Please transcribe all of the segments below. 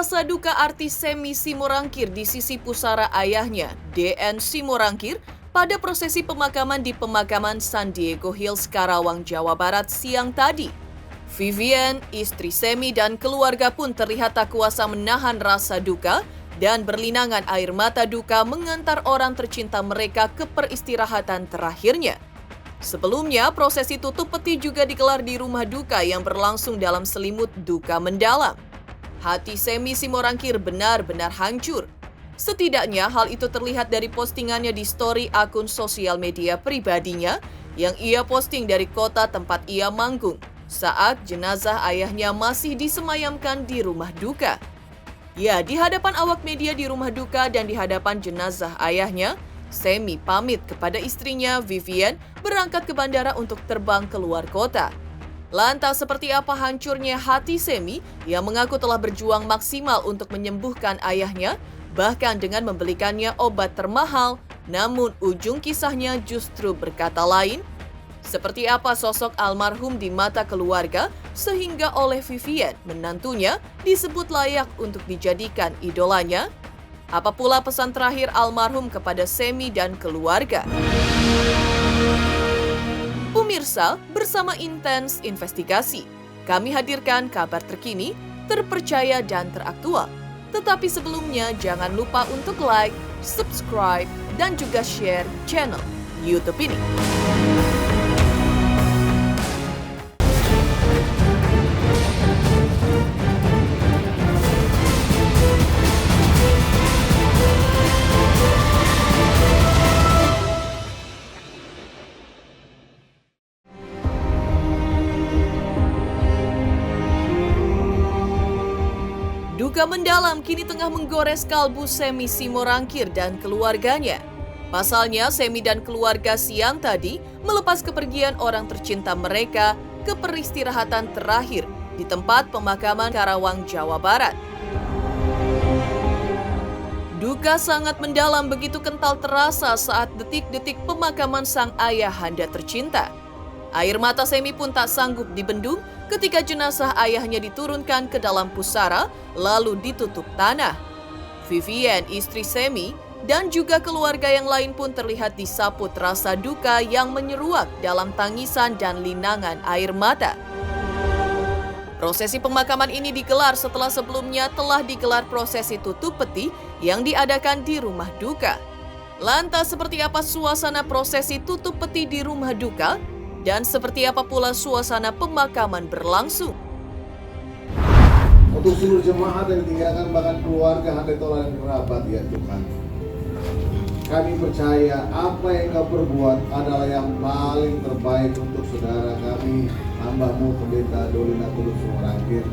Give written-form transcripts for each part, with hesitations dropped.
Rasa duka artis Semi Simorangkir di sisi pusara ayahnya, DN Simorangkir, pada prosesi pemakaman di pemakaman San Diego Hills, Karawang, Jawa Barat siang tadi. Vivian, istri Semi dan keluarga pun terlihat tak kuasa menahan rasa duka dan berlinangan air mata duka mengantar orang tercinta mereka ke peristirahatan terakhirnya. Sebelumnya, prosesi tutup peti juga digelar di rumah duka yang berlangsung dalam selimut duka mendalam. Hati Semi Simorangkir benar-benar hancur. Setidaknya hal itu terlihat dari postingannya di story akun sosial media pribadinya yang ia posting dari kota tempat ia manggung saat jenazah ayahnya masih disemayamkan di rumah duka. Ya, di hadapan awak media di rumah duka dan di hadapan jenazah ayahnya, Semi pamit kepada istrinya Vivian berangkat ke bandara untuk terbang keluar kota. Lantas seperti apa hancurnya hati Semi yang mengaku telah berjuang maksimal untuk menyembuhkan ayahnya, bahkan dengan membelikannya obat termahal, namun ujung kisahnya justru berkata lain? Seperti apa sosok almarhum di mata keluarga sehingga oleh Vivian, menantunya, disebut layak untuk dijadikan idolanya? Apa pula pesan terakhir almarhum kepada Semi dan keluarga? Pemirsa, bersama Intens Investigasi, kami hadirkan kabar terkini, terpercaya dan teraktual. Tetapi sebelumnya jangan lupa untuk like, subscribe, dan juga share channel YouTube ini. Duka mendalam kini tengah menggores kalbu Semi Simorangkir dan keluarganya. Pasalnya, Semi dan keluarga siang tadi melepas kepergian orang tercinta mereka ke peristirahatan terakhir di tempat pemakaman Karawang, Jawa Barat. Duka sangat mendalam begitu kental terasa saat detik-detik pemakaman sang ayahanda tercinta. Air mata Semi pun tak sanggup dibendung ketika jenazah ayahnya diturunkan ke dalam pusara lalu ditutup tanah. Vivian, istri Semi, dan juga keluarga yang lain pun terlihat disaput rasa duka yang menyeruak dalam tangisan dan linangan air mata. Prosesi pemakaman ini digelar setelah sebelumnya telah digelar prosesi tutup peti yang diadakan di rumah duka. Lantas seperti apa suasana prosesi tutup peti di rumah duka? Dan seperti apa pula suasana pemakaman berlangsung? Untuk seluruh jemaat yang ditinggalkan bahkan keluarga, handetola dan kerabat ya Tuhan. Kami percaya apa yang Kau perbuat adalah yang paling terbaik untuk saudara kami, hamba-Mu Pendeta Dolina Tulus Simorangkir.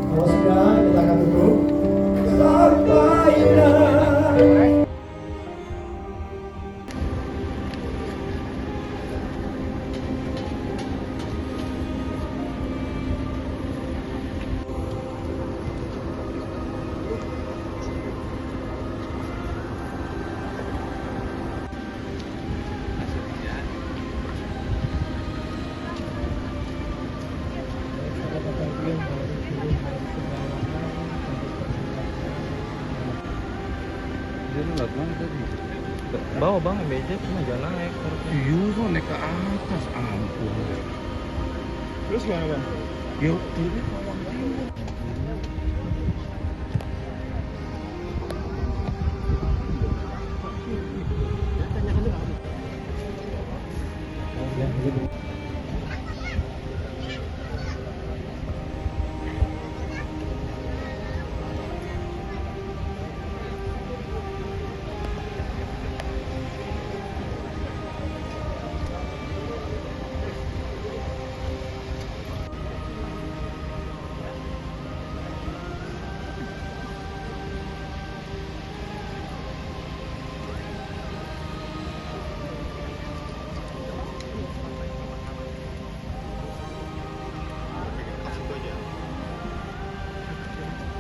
Kalau sudah, kita akan tutup. Dia melakukan tadi bawa bang BJ cuma jalan naik Iya, kok naik ke atas, ampun. Terus gimana bang? Ya, tapi kawan jiwa.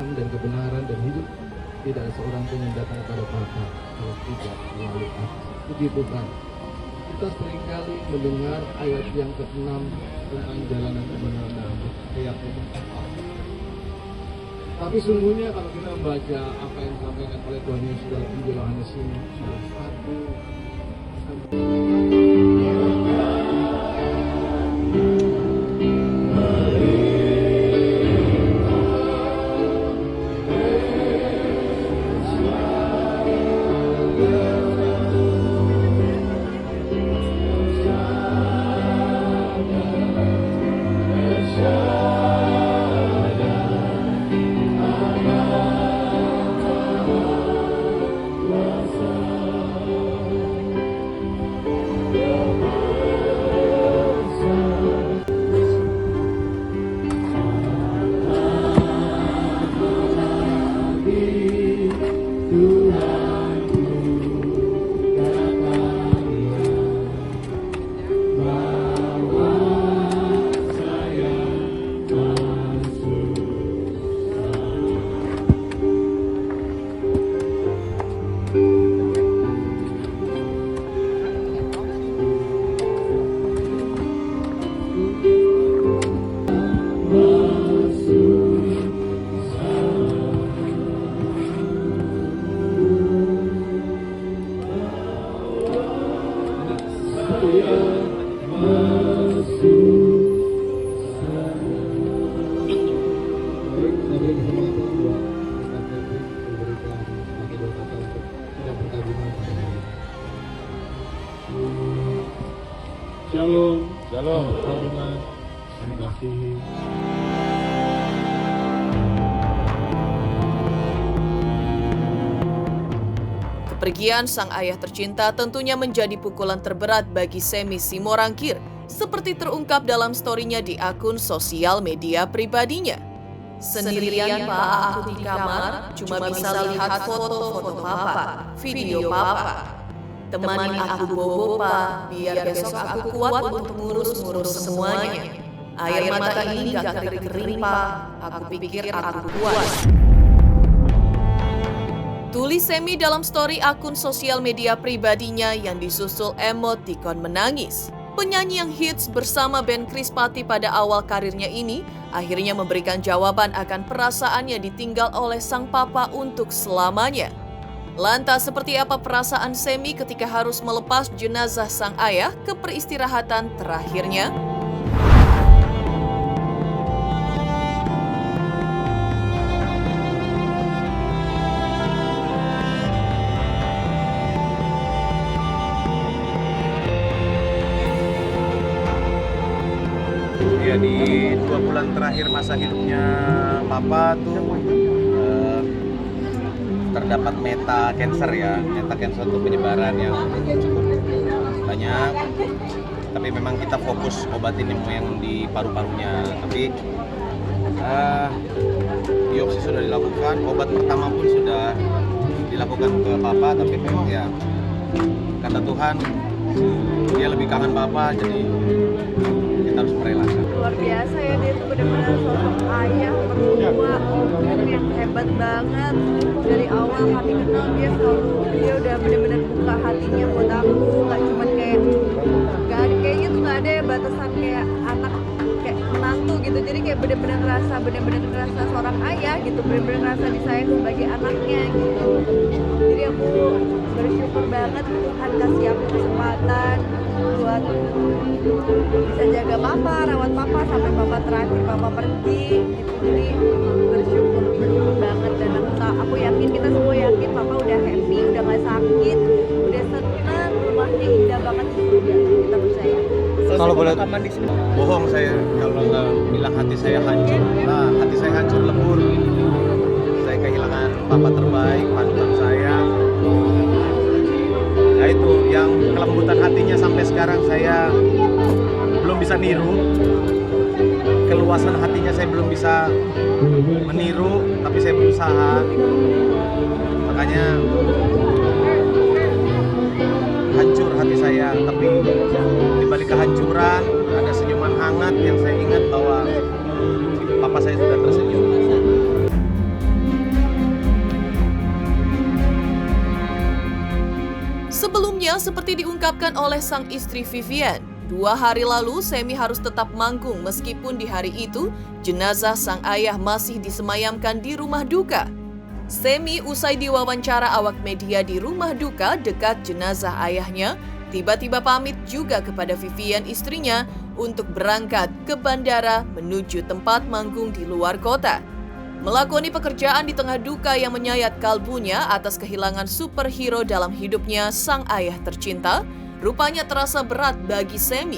kebenaran dan kebenaran dan hidup. Tidak ada seorang pun yang datang kepada Bapa kalau tidak melalui aku. Puji Tuhan. Kita seringkali mendengar ayat yang ke-6 tentang jalanan kebenaran dan keyakinan. Tapi sungguhnya kalau kita membaca apa yang disampaikan oleh Tuhan Yesus dalam Injil Yohanes ini, salah satu Shalom. Shalom. Terima kasih. Kepergian sang ayah tercinta tentunya menjadi pukulan terberat bagi Semi Simorangkir, seperti terungkap dalam story-nya di akun sosial media pribadinya. Sendirian Pak, aku di kamar, cuma bisa lihat foto-foto Papa, video Papa. Temani aku bobo Pak, biar besok aku kuat untuk ngurus-ngurus semuanya. Air mata ini gak kering-kering Pak, aku pikir aku kuat. Tulis Semi dalam story akun sosial media pribadinya yang disusul emotikon menangis. Penyanyi yang hits bersama band Krispati pada awal karirnya ini akhirnya memberikan jawaban akan perasaannya ditinggal oleh sang papa untuk selamanya. Lantas seperti apa perasaan Semi ketika harus melepas jenazah sang ayah ke peristirahatan terakhirnya? Ya, di 2 bulan terakhir masa hidupnya Papa tuh terdapat meta cancer ya. Meta cancer itu penyebaran yang cukup banyak. Tapi memang kita fokus obatin yang di paru-parunya. Tapi biopsi sudah dilakukan, obat pertama pun sudah dilakukan ke Papa. Tapi memang ya kata Tuhan dia lebih kangen Papa, jadi kita harus merelakan. Luar biasa ya, dia tuh benar-benar sosok ayah, mertua, om yang hebat banget. Dari awal kami kenal dia udah benar-benar buka hatinya buat aku, nggak cuman kayak kayaknya tuh nggak ada ya batasan kayak anak kayak menantu gitu. Jadi kayak benar-benar ngerasa seorang ayah gitu, benar-benar ngerasa disayang sebagai anaknya gitu. Jadi aku bersyukur banget Tuhan kasih aku kesempatan buat bisa jaga Papa, rawat Papa sampai Papa terakhir Papa pergi gitu. Jadi bersyukur banget, dan aku yakin, kita semua yakin Papa udah happy, udah gak sakit, udah senang, rumahnya indah banget di surga. Kita percaya. Kalau boleh di sini bohong saya kalau nggak bilang hati saya hancur. Nah, hati saya hancur lebur. Saya kehilangan Papa terbaik, panutan saya. Nah itu yang kelembutan hatinya sampai sekarang saya belum bisa niru. Keluasan hatinya saya belum bisa meniru, tapi saya berusaha. Makanya hancur hati saya, tapi di balik kehancuran ada senyuman hangat yang saya ingat bahwa Papa saya sudah tersenyum. seperti diungkapkan oleh sang istri Vivian, 2 hari lalu Semi harus tetap manggung meskipun di hari itu jenazah sang ayah masih disemayamkan di rumah duka. Semi usai diwawancara awak media di rumah duka dekat jenazah ayahnya, tiba-tiba pamit juga kepada Vivian istrinya untuk berangkat ke bandara menuju tempat manggung di luar kota. Melakoni pekerjaan di tengah duka yang menyayat kalbunya atas kehilangan superhero dalam hidupnya, sang ayah tercinta, rupanya terasa berat bagi Semi.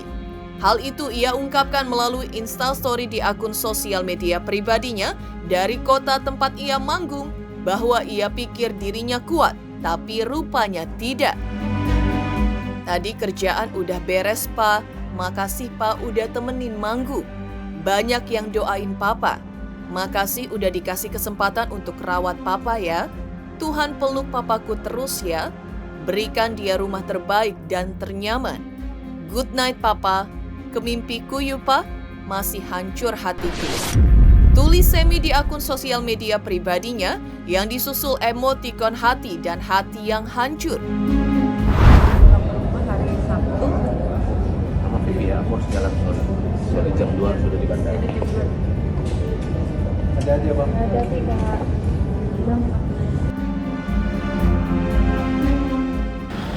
Hal itu ia ungkapkan melalui Instastory di akun sosial media pribadinya dari kota tempat ia manggung, bahwa ia pikir dirinya kuat, tapi rupanya tidak. Tadi kerjaan udah beres, Pak. Makasih, Pak, udah temenin manggung. Banyak yang doain Papa. Makasih udah dikasih kesempatan untuk rawat Papa ya. Tuhan peluk papaku terus ya. Berikan dia rumah terbaik dan ternyaman. Good night, Papa. Ke mimpiku yuk, Pak. Masih hancur hatiku. Tulis Semi di akun sosial media pribadinya yang disusul emotikon hati dan hati yang hancur. Hari Sabtu. Sama Vivi ya, aku harus jalan sore jam 2 sudah di bandara. Ada aja bang. Ada sih Kak.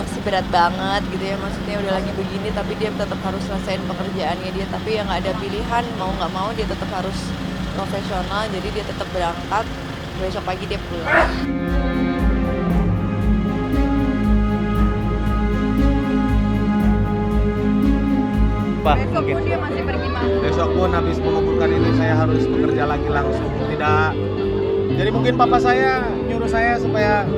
Masih berat banget gitu ya, maksudnya udah lagi begini tapi dia tetap harus selesaiin pekerjaannya dia, tapi ya nggak ada pilihan, mau nggak mau dia tetap harus profesional, jadi dia tetap berangkat, besok pagi dia pulang. Pak, Besok mungkin pun dia masih pergi manggung. besok pun habis menguburkan ini saya harus bekerja lagi langsung. Tidak. Jadi mungkin papa saya nyuruh saya supaya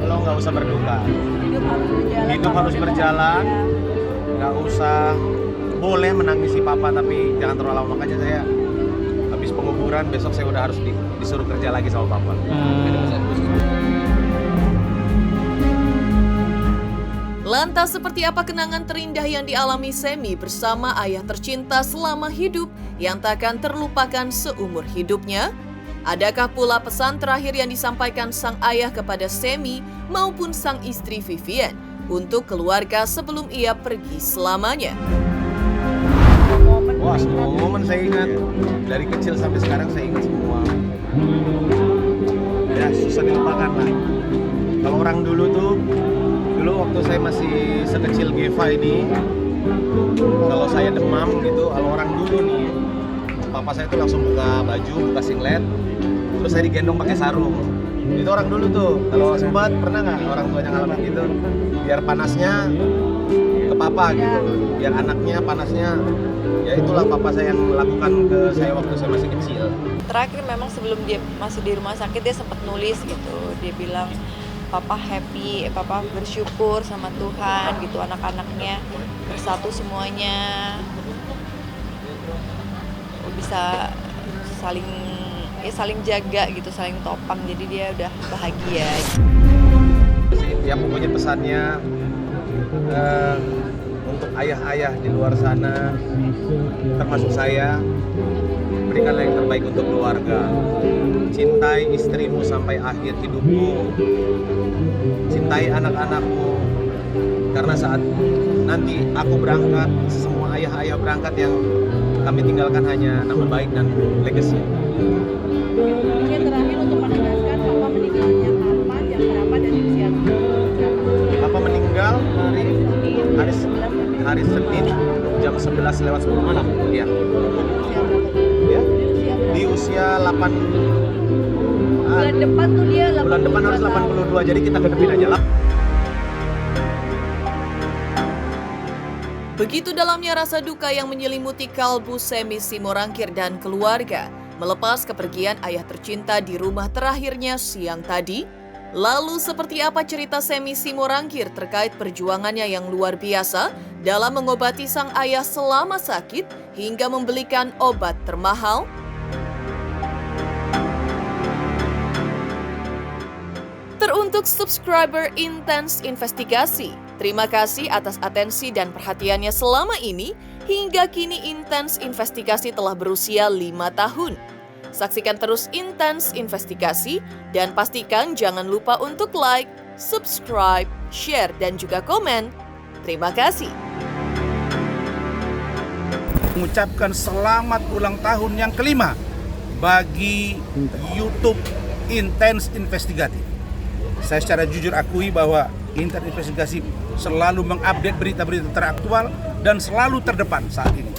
lo nggak usah berduka. Hidup harus berjalan. Hidup harus berjalan. Nggak usah, boleh menangisi papa tapi jangan terlalu lama. Makanya saya habis penguburan besok saya udah harus disuruh kerja lagi sama papa. Lantas seperti apa kenangan terindah yang dialami Semi bersama ayah tercinta selama hidup yang takkan terlupakan seumur hidupnya? Adakah pula pesan terakhir yang disampaikan sang ayah kepada Semi maupun sang istri Vivian untuk keluarga sebelum ia pergi selamanya? Wah, semua momen saya ingat. Dari kecil sampai sekarang saya ingat semua. Ya, susah dilupakan lah. Kalau orang dulu waktu saya masih sekecil Geva ini, kalau saya demam gitu, kalau orang dulu nih, papa saya tuh langsung buka baju, buka singlet, terus saya digendong pakai sarung. Itu orang dulu tuh. Kalau sempat pernah nggak orang tuanya ngalamin gitu? Biar panasnya ke papa gitu, biar anaknya panasnya. Ya itulah papa saya yang melakukan ke saya waktu saya masih kecil. Terakhir memang sebelum dia masih di rumah sakit dia sempat nulis gitu, dia bilang papa happy, papa bersyukur sama Tuhan gitu, anak-anaknya bersatu semuanya, bisa saling jaga gitu, saling topang, jadi dia udah bahagia. Ya pokoknya pesannya untuk ayah-ayah di luar sana, termasuk saya, berikanlah yang terbaik untuk keluarga. Cintai istrimu sampai akhir hidupmu. Cintai anak-anakmu. Karena saat nanti aku berangkat, semua ayah-ayah berangkat, yang kami tinggalkan hanya nama baik dan legacy. Mungkin terakhir untuk menegaskan papa meninggalnya kapan, jam berapa, dan di usia berapa? Papa meninggal hari Senin jam 11:10 malam. Iya. Ya. Di usia 8 bulan depan tuh dia bulan depan harus 82, jadi kita kedepin aja lah. Begitu dalamnya rasa duka yang menyelimuti kalbu Semi Simorangkir dan keluarga melepas kepergian ayah tercinta di rumah terakhirnya siang tadi. Lalu seperti apa cerita Semi Simorangkir terkait perjuangannya yang luar biasa dalam mengobati sang ayah selama sakit hingga membelikan obat termahal? Teruntuk subscriber Intense Investigasi, terima kasih atas atensi dan perhatiannya selama ini. Hingga kini Intense Investigasi telah berusia 5 tahun. Saksikan terus Intens Investigasi dan pastikan jangan lupa untuk like, subscribe, share, dan juga komen. Terima kasih. Mengucapkan selamat ulang tahun yang kelima bagi YouTube Intens Investigatif. Saya secara jujur akui bahwa Intens Investigasi selalu mengupdate berita-berita teraktual dan selalu terdepan saat ini.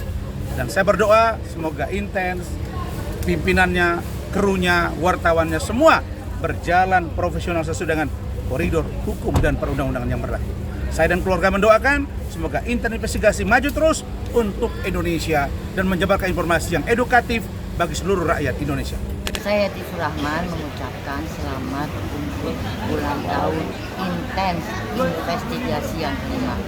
Dan saya berdoa semoga Intens, pimpinannya, krunya, wartawannya semua berjalan profesional sesuai dengan koridor hukum dan perundang-undangan yang berlaku. Saya dan keluarga mendoakan semoga Intens Investigasi maju terus untuk Indonesia dan menyebarkan informasi yang edukatif bagi seluruh rakyat Indonesia. Saya Tifu Rahman mengucapkan selamat untuk ulang tahun Intens Investigasi yang kelima.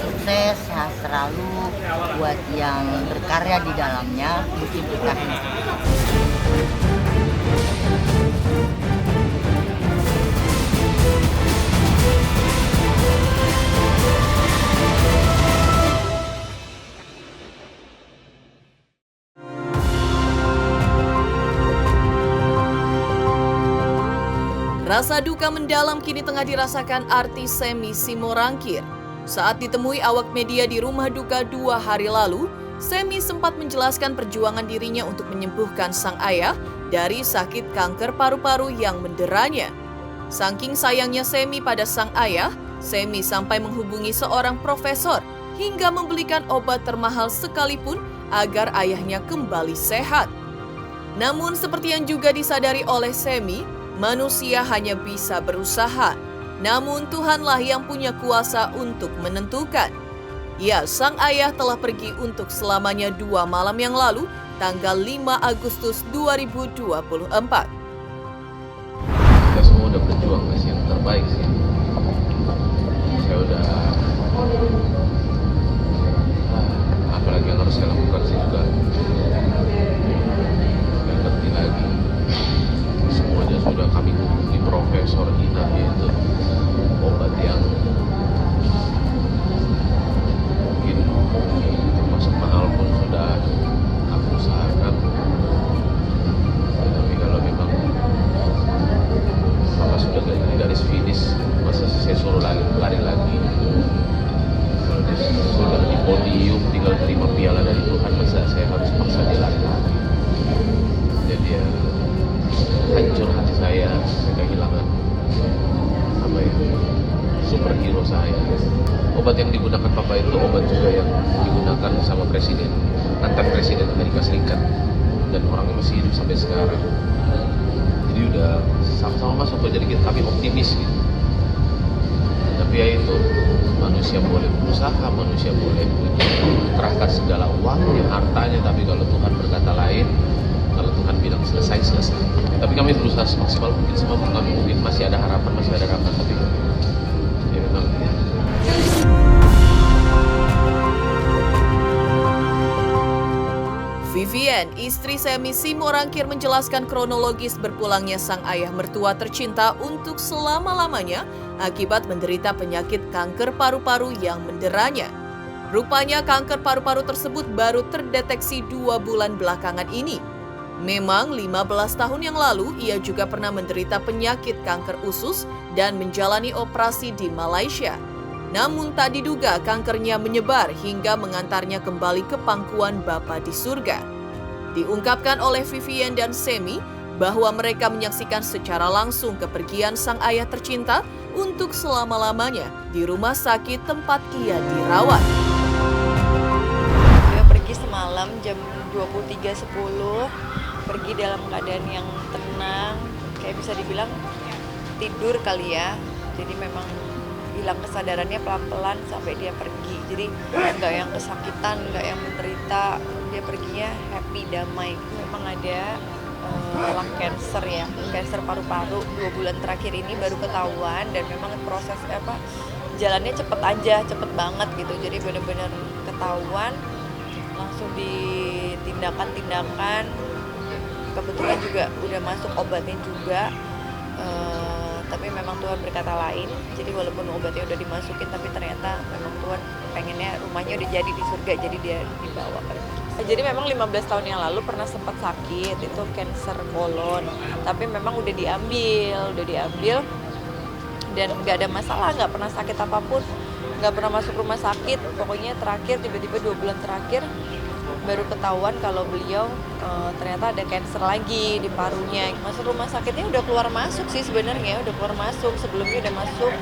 Sukses, sehat selalu buat yang berkarya di dalamnya, mungkin kita. Rasa duka mendalam kini tengah dirasakan artis Semi Simorangkir. Saat ditemui awak media di rumah duka 2 hari lalu, Semi sempat menjelaskan perjuangan dirinya untuk menyembuhkan sang ayah dari sakit kanker paru-paru yang menderanya. Saking sayangnya Semi pada sang ayah, Semi sampai menghubungi seorang profesor hingga membelikan obat termahal sekalipun agar ayahnya kembali sehat. Namun seperti yang juga disadari oleh Semi, manusia hanya bisa berusaha, namun Tuhanlah yang punya kuasa untuk menentukan. Ya, sang ayah telah pergi untuk selamanya 2 malam yang lalu, tanggal 5 Agustus 2024. Kita semua udah berjuang kasih yang terbaik sih. Saya udah apalagi yang harus saya lakukan sih juga. Gak ngerti lagi. Semuanya sudah kami hubungi Profesor Ina, yaitu obat yang mungkin termasuk mahal pun sudah aku usahakan. Tapi kalau memang Bapak sudah di garis finish, masa saya suruh lari lagi. Kalau dia sudah di podium tinggal terima piala dari Tuhan, masa saya harus paksa dia lari. Jadi ya hancur hati saya kehilangan superhero saya. Obat yang digunakan Papa itu obat juga yang digunakan sama presiden, mantan presiden Amerika Serikat, dan orang yang masih hidup sampai sekarang. Jadi udah sama-sama masuk, jadi kami optimis gitu. Tapi ya itu, manusia boleh berusaha, manusia boleh kerahkan segala uangnya, hartanya, tapi kalau Tuhan berkata lain, kalau Tuhan bilang selesai. Tapi kami berusaha semaksimal mungkin, semampu kami, mungkin masih ada harapan, tapi ya memang ya. Vivian, istri Semi Simorangkir, menjelaskan kronologis berpulangnya sang ayah mertua tercinta untuk selama-lamanya akibat menderita penyakit kanker paru-paru yang menderanya. Rupanya kanker paru-paru tersebut baru terdeteksi 2 bulan belakangan ini. Memang 15 tahun yang lalu ia juga pernah menderita penyakit kanker usus dan menjalani operasi di Malaysia. Namun tak diduga kankernya menyebar hingga mengantarnya kembali ke pangkuan Bapa di surga. Diungkapkan oleh Vivian dan Semi bahwa mereka menyaksikan secara langsung kepergian sang ayah tercinta untuk selama-lamanya di rumah sakit tempat ia dirawat. Dia pergi semalam jam 23.10, pergi dalam keadaan yang tenang, kayak bisa dibilang tidur kali ya. Jadi memang hilang kesadarannya pelan-pelan sampai dia pergi. Jadi nggak yang kesakitan, nggak yang menderita, dia perginya happy, damai. Memang ada cancer ya, cancer paru-paru 2 bulan terakhir ini baru ketahuan, dan memang proses jalannya cepet banget gitu. Jadi benar-benar ketahuan, langsung ditindakan. Kebetulan juga udah masuk obatnya juga, tapi memang Tuhan berkata lain. Jadi walaupun obatnya udah dimasukin, tapi ternyata memang Tuhan pengennya rumahnya udah jadi di surga, jadi dia dibawa pergi. Jadi memang 15 tahun yang lalu pernah sempat sakit, itu kanker kolon. Tapi memang udah diambil dan nggak ada masalah, nggak pernah sakit apapun, nggak pernah masuk rumah sakit. Pokoknya terakhir tiba-tiba 2 bulan terakhir baru ketahuan kalau beliau ternyata ada kanker lagi di parunya. Masuk rumah sakitnya udah keluar masuk sih sebenarnya, udah keluar masuk, sebelumnya udah masuk.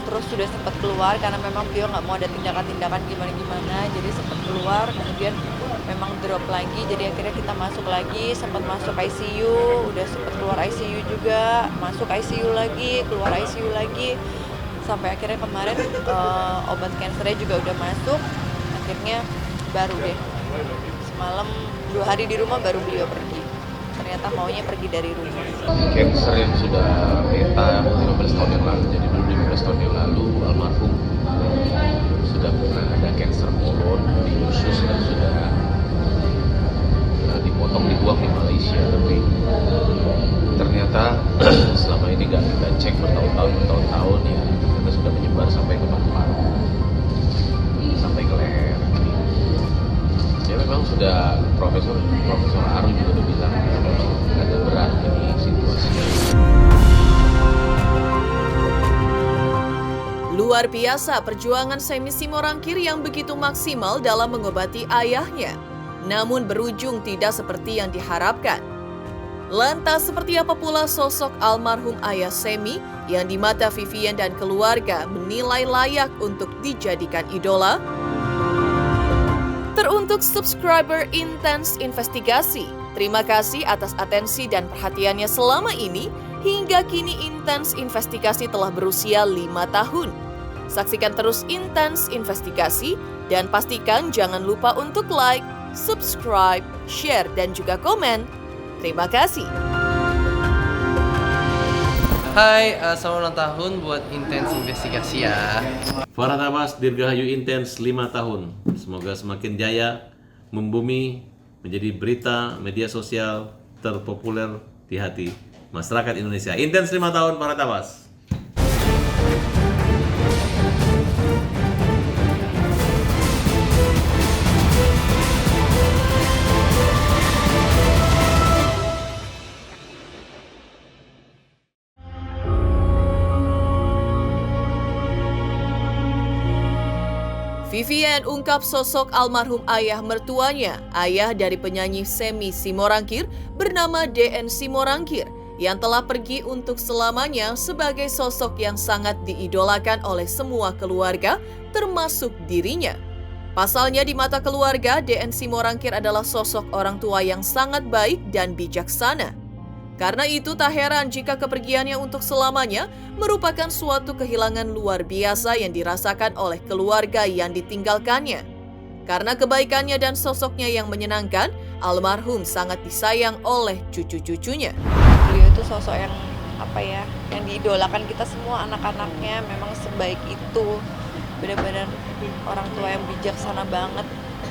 Terus sudah sempat keluar karena memang beliau nggak mau ada tindakan-tindakan gimana-gimana, jadi sempat keluar, kemudian memang drop lagi, jadi akhirnya kita masuk lagi, sempat masuk ICU, udah sempat keluar ICU juga, masuk ICU lagi, keluar ICU lagi, sampai akhirnya kemarin obat kankernya juga udah masuk, akhirnya baru deh semalam 2 hari di rumah baru beliau pergi. Ternyata maunya pergi dari rumah. Cancer yang sudah beta 15 tahun yang lalu, jadi dulu 15 tahun yang lalu almarhum sudah pernah ada cancer kolon di usus dan sudah dipotong dibuang di Malaysia, tapi ternyata selama ini nggak kita cek bertahun-tahun ya, ternyata sudah menyebar sampai ke paru-paru, sampai ke leher. Ya memang sudah Profesor Aru juga udah bilang memang agak berat ini situasinya. Luar biasa perjuangan Semi Simorangkir yang begitu maksimal dalam mengobati ayahnya. Namun berujung tidak seperti yang diharapkan. Lantas seperti apa pula sosok almarhum ayah Semi yang di mata Vivian dan keluarga menilai layak untuk dijadikan idola? Teruntuk subscriber Intens Investigasi, terima kasih atas atensi dan perhatiannya selama ini. Hingga kini Intens Investigasi telah berusia 5 tahun. Saksikan terus Intens Investigasi dan pastikan jangan lupa untuk like, subscribe, share, dan juga komen. Terima kasih. Hai, selamat ulang tahun buat Intens Investigasi ya. Farah Tabas, Dirgahayu Intens 5 tahun. Semoga semakin jaya, membumi, menjadi berita media sosial terpopuler di hati masyarakat Indonesia. Intens 5 tahun, Farah Tabas. Vivian ungkap sosok almarhum ayah mertuanya, ayah dari penyanyi Semi Simorangkir bernama DN Simorangkir, yang telah pergi untuk selamanya sebagai sosok yang sangat diidolakan oleh semua keluarga, termasuk dirinya. Pasalnya di mata keluarga, DN Simorangkir adalah sosok orang tua yang sangat baik dan bijaksana. Karena itu tak heran jika kepergiannya untuk selamanya merupakan suatu kehilangan luar biasa yang dirasakan oleh keluarga yang ditinggalkannya. Karena kebaikannya dan sosoknya yang menyenangkan, almarhum sangat disayang oleh cucu-cucunya. Beliau itu sosok yang yang diidolakan kita semua anak-anaknya, memang sebaik itu. Benar-benar orang tua yang bijaksana banget,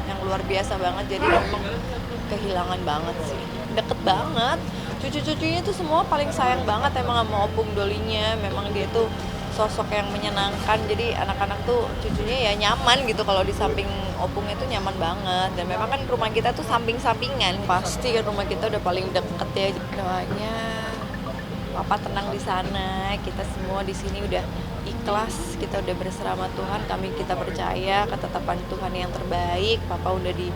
yang luar biasa banget, jadi memang kehilangan banget sih. Deket banget. Cucu-cucunya itu semua paling sayang banget emang sama opung dolinya. Memang dia tuh sosok yang menyenangkan, jadi anak-anak tuh cucunya ya nyaman gitu kalau di samping opungnya tuh nyaman banget. Dan memang kan rumah kita tuh samping-sampingan, pasti kan rumah kita udah paling deket ya. Doanya Papa tenang di sana, kita semua di sini udah ikhlas, kita udah berserah sama Tuhan, kita percaya ketetapan Tuhan yang terbaik. Papa udah di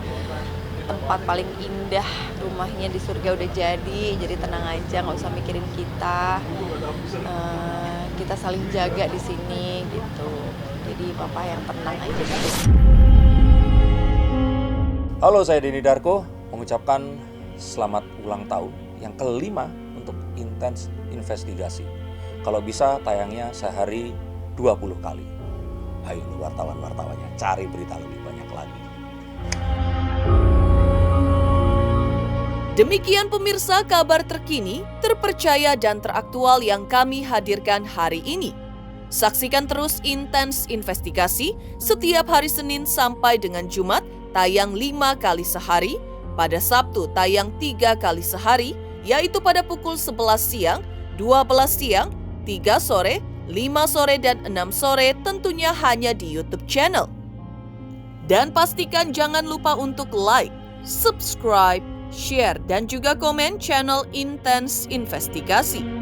tempat paling indah, rumahnya di surga udah jadi tenang aja, nggak usah mikirin kita. Kita saling jaga di sini gitu. Jadi Papa yang tenang aja. Halo, saya Denny Darko mengucapkan selamat ulang tahun yang ke-5 untuk Intens Investigasi. Kalau bisa tayangnya sehari 20 kali. Ayo wartawan-wartawannya, cari berita lebih banyak lagi. Demikian pemirsa kabar terkini, terpercaya dan teraktual yang kami hadirkan hari ini. Saksikan terus Intens Investigasi setiap hari Senin sampai dengan Jumat tayang 5 kali sehari, pada Sabtu tayang 3 kali sehari, yaitu pada pukul 11 siang, 12 siang, 3 sore, 5 sore, dan 6 sore tentunya hanya di YouTube channel. Dan pastikan jangan lupa untuk like, subscribe, share, dan juga komen channel Intens Investigasi.